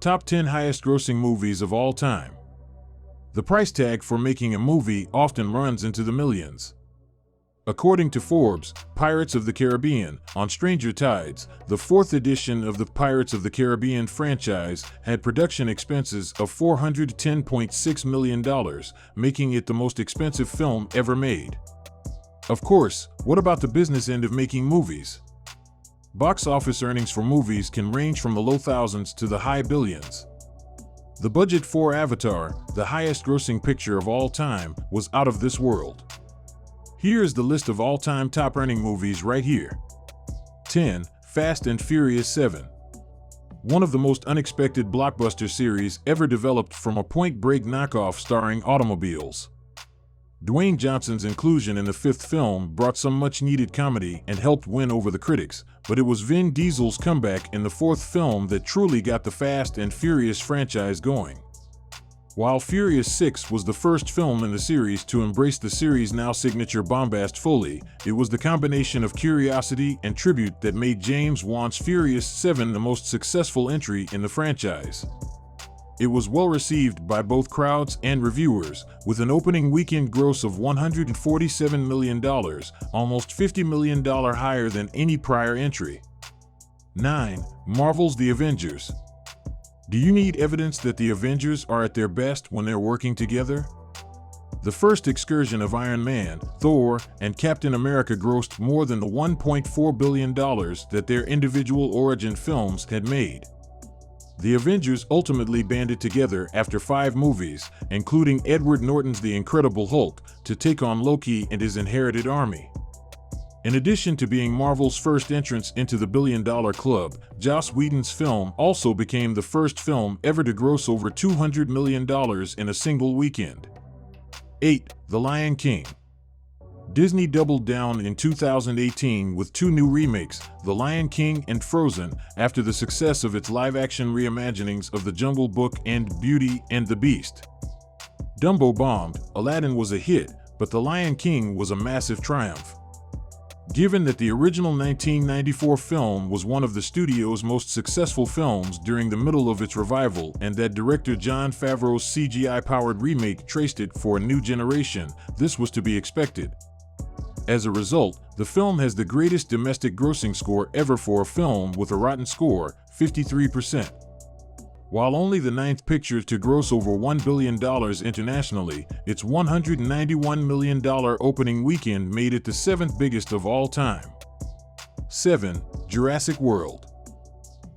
Top 10 highest grossing movies of all time. The price tag for making a movie often runs into the millions. According to Forbes, Pirates of the Caribbean, On Stranger Tides, the fourth edition of the Pirates of the Caribbean franchise, had production expenses of $410.6 million, making it the most expensive film ever made. Of course, what about the business end of making movies? Box office earnings for movies can range from the low thousands to the high billions. The budget for Avatar, the highest grossing picture of all time, was out of this world. Here is the list of all-time top-earning movies right here. 10. Fast and Furious 7. One of the most unexpected blockbuster series ever developed from a point-break knockoff starring automobiles. Dwayne Johnson's inclusion in the fifth film brought some much-needed comedy and helped win over the critics, but it was Vin Diesel's comeback in the fourth film that truly got the Fast and Furious franchise going. While Furious 6 was the first film in the series to embrace the series' now signature bombast fully, it was the combination of curiosity and tribute that made James Wan's Furious 7 the most successful entry in the franchise. It was well received by both crowds and reviewers, with an opening weekend gross of $147 million, almost $50 million higher than any prior entry. 9. Marvel's The Avengers. Do you need evidence that the Avengers are at their best when they're working together? The first excursion of Iron Man, Thor, and Captain America grossed more than the $1.4 billion that their individual origin films had made. The Avengers ultimately banded together after 5 movies, including Edward Norton's The Incredible Hulk, to take on Loki and his inherited army. In addition to being Marvel's first entrance into the billion-dollar club, Joss Whedon's film also became the first film ever to gross over $200 million in a single weekend. 8. The Lion King. Disney doubled down in 2018 with 2 new remakes, The Lion King and Frozen, after the success of its live-action reimaginings of The Jungle Book and Beauty and the Beast. Dumbo bombed, Aladdin was a hit, but The Lion King was a massive triumph. Given that the original 1994 film was one of the studio's most successful films during the middle of its revival and that director Jon Favreau's CGI-powered remake traced it for a new generation, this was to be expected. As a result, the film has the greatest domestic grossing score ever for a film with a rotten score, 53%. While only the 9th picture to gross over $1 billion internationally, its $191 million opening weekend made it the 7th biggest of all time. 7. Jurassic World.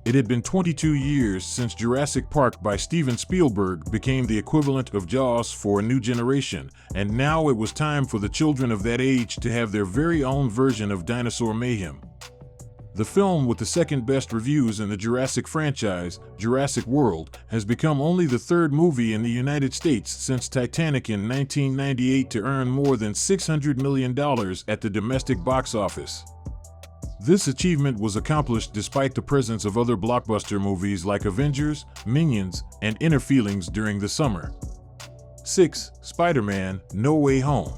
It had been 22 years since Jurassic Park by Steven Spielberg became the equivalent of Jaws for a new generation, and now it was time for the children of that age to have their very own version of dinosaur mayhem. The film with the second best reviews in the Jurassic franchise, Jurassic World, has become only the 3rd movie in the United States since Titanic in 1998 to earn more than $600 million at the domestic box office. This achievement was accomplished despite the presence of other blockbuster movies like Avengers, Minions, and Inner Feelings during the summer. 6. Spider-Man: No Way Home.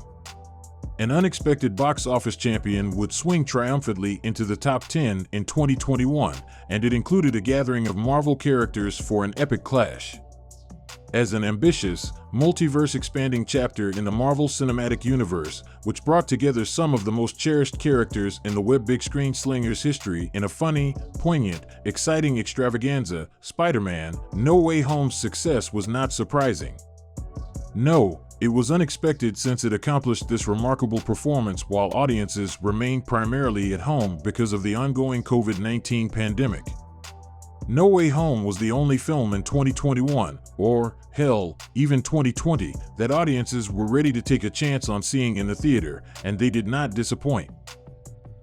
An unexpected box office champion would swing triumphantly into the top 10 in 2021, and it included a gathering of Marvel characters for an epic clash. As an ambitious, multiverse-expanding chapter in the Marvel Cinematic Universe, which brought together some of the most cherished characters in the web big-screen slingers history in a funny, poignant, exciting extravaganza, Spider-Man: No Way Home's success was not surprising. No, it was unexpected since it accomplished this remarkable performance while audiences remained primarily at home because of the ongoing COVID-19 pandemic. No Way Home was the only film in 2021, or, hell, even 2020, that audiences were ready to take a chance on seeing in the theater, and they did not disappoint.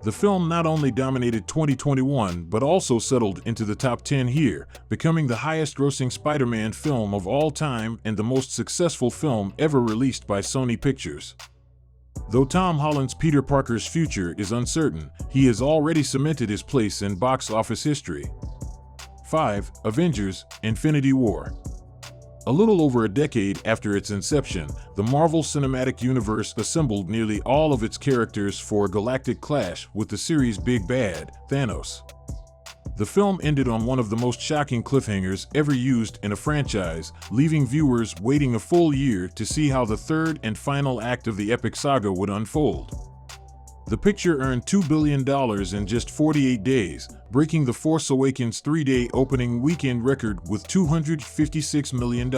The film not only dominated 2021 but also settled into the top 10 here, becoming the highest-grossing Spider-Man film of all time and the most successful film ever released by Sony Pictures. Though Tom Holland's Peter Parker's future is uncertain, he has already cemented his place in box office history. 5. Avengers: Infinity War. A little over a decade after its inception, the Marvel Cinematic Universe assembled nearly all of its characters for a galactic clash with the series' big bad, Thanos. The film ended on one of the most shocking cliffhangers ever used in a franchise, leaving viewers waiting a full year to see how the third and final act of the epic saga would unfold. The picture earned $2 billion in just 48 days, breaking The Force Awakens' 3-day opening weekend record with $256 million.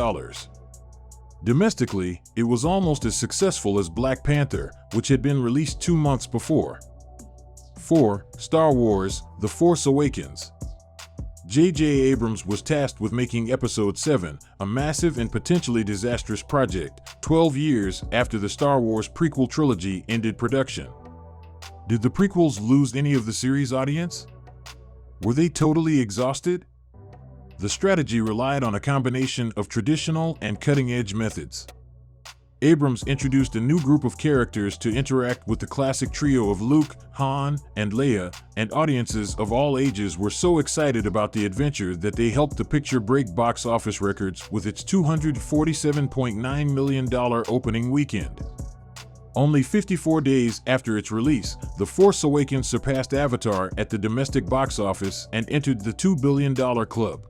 Domestically, it was almost as successful as Black Panther, which had been released 2 months before. 4. Star Wars: The Force Awakens. J.J. Abrams was tasked with making Episode 7, a massive and potentially disastrous project, 12 years after the Star Wars prequel trilogy ended production. Did the prequels lose any of the series' audience? Were they totally exhausted? The strategy relied on a combination of traditional and cutting-edge methods. Abrams introduced a new group of characters to interact with the classic trio of Luke, Han, and Leia, and audiences of all ages were so excited about the adventure that they helped the picture break box office records with its $247.9 million opening weekend. Only 54 days after its release, The Force Awakens surpassed Avatar at the domestic box office and entered the $2 billion club.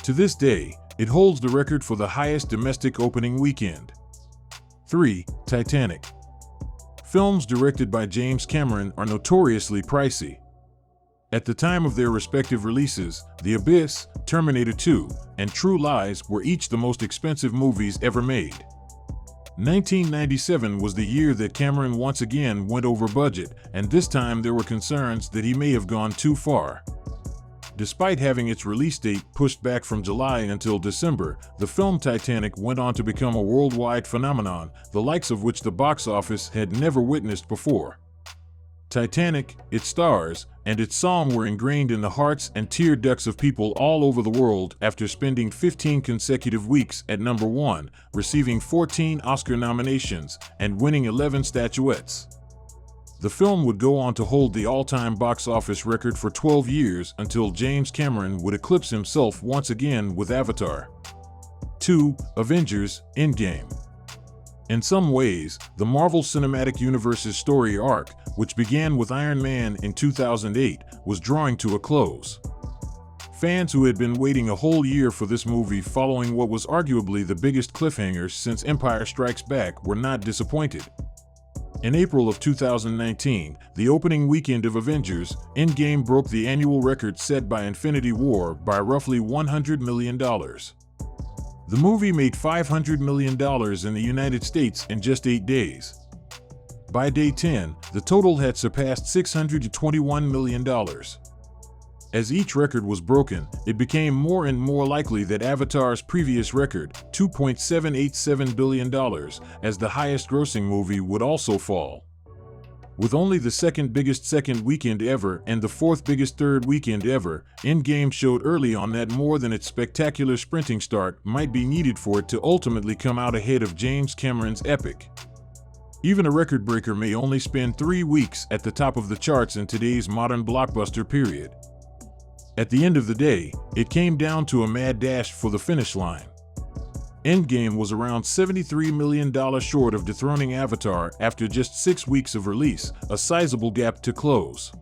To this day, it holds the record for the highest domestic opening weekend. 3. Titanic. Films directed by James Cameron are notoriously pricey. At the time of their respective releases, The Abyss, Terminator 2, and True Lies were each the most expensive movies ever made. 1997 was the year that Cameron once again went over budget, and this time there were concerns that he may have gone too far. Despite having its release date pushed back from July until December, the film Titanic went on to become a worldwide phenomenon, the likes of which the box office had never witnessed before. Titanic, its stars, and its song were ingrained in the hearts and tear ducts of people all over the world after spending 15 consecutive weeks at number 1, receiving 14 Oscar nominations, and winning 11 statuettes. The film would go on to hold the all-time box office record for 12 years until James Cameron would eclipse himself once again with Avatar. 2. Avengers: Endgame. In some ways, the Marvel Cinematic Universe's story arc, which began with Iron Man in 2008, was drawing to a close. Fans who had been waiting a whole year for this movie following what was arguably the biggest cliffhanger since Empire Strikes Back were not disappointed. In April of 2019, the opening weekend of Avengers: Endgame broke the annual record set by Infinity War by roughly $100 million. The movie made $500 million in the United States in just 8 days. By day 10, the total had surpassed $621 million. As each record was broken, it became more and more likely that Avatar's previous record, $2.787 billion, as the highest-grossing movie would also fall. With only the second biggest second weekend ever and the fourth biggest third weekend ever, Endgame showed early on that more than its spectacular sprinting start might be needed for it to ultimately come out ahead of James Cameron's epic. Even a record breaker may only spend 3 weeks at the top of the charts in today's modern blockbuster period. At the end of the day, it came down to a mad dash for the finish line. Endgame was around $73 million short of dethroning Avatar after just 6 weeks of release, a sizable gap to close.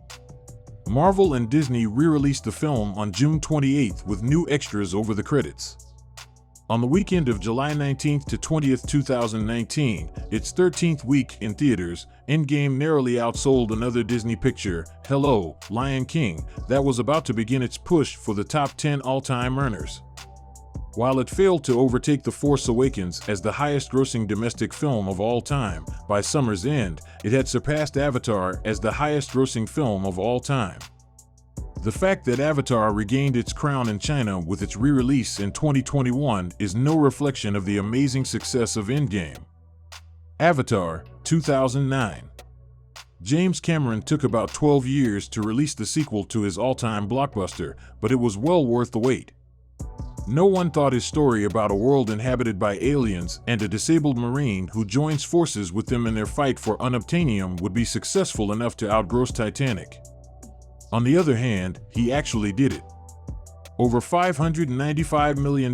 Marvel and Disney re-released the film on June 28 with new extras over the credits. On the weekend of July 19 to 20, 2019, its 13th week in theaters, Endgame narrowly outsold another Disney picture, Hello, Lion King, that was about to begin its push for the top 10 all-time earners. While it failed to overtake The Force Awakens as the highest-grossing domestic film of all time, by summer's end, it had surpassed Avatar as the highest-grossing film of all time. The fact that Avatar regained its crown in China with its re-release in 2021 is no reflection of the amazing success of Endgame. Avatar, 2009. James Cameron took about 12 years to release the sequel to his all-time blockbuster, but it was well worth the wait. No one thought his story about a world inhabited by aliens and a disabled Marine who joins forces with them in their fight for unobtainium would be successful enough to outgross Titanic. On the other hand, he actually did it. Over $595 million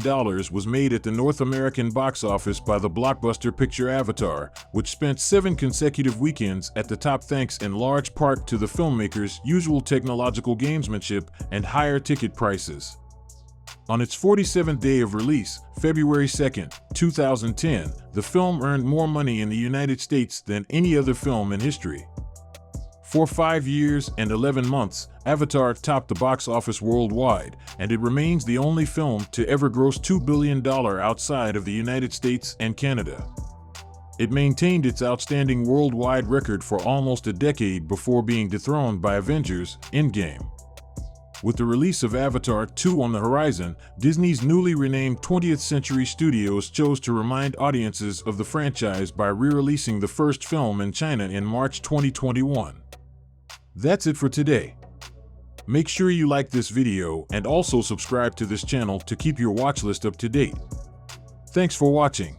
was made at the North American box office by the blockbuster picture Avatar, which spent 7 consecutive weekends at the top thanks in large part to the filmmaker's usual technological gamesmanship and higher ticket prices. On its 47th day of release, February 2, 2010, the film earned more money in the United States than any other film in history. For 5 years and 11 months, Avatar topped the box office worldwide, and it remains the only film to ever gross $2 billion outside of the United States and Canada. It maintained its outstanding worldwide record for almost a decade before being dethroned by Avengers: Endgame. With the release of Avatar 2 on the horizon, Disney's newly renamed 20th Century Studios chose to remind audiences of the franchise by re-releasing the first film in China in March 2021. That's it for today. Make sure you like this video and also subscribe to this channel to keep your watch list up to date. Thanks for watching.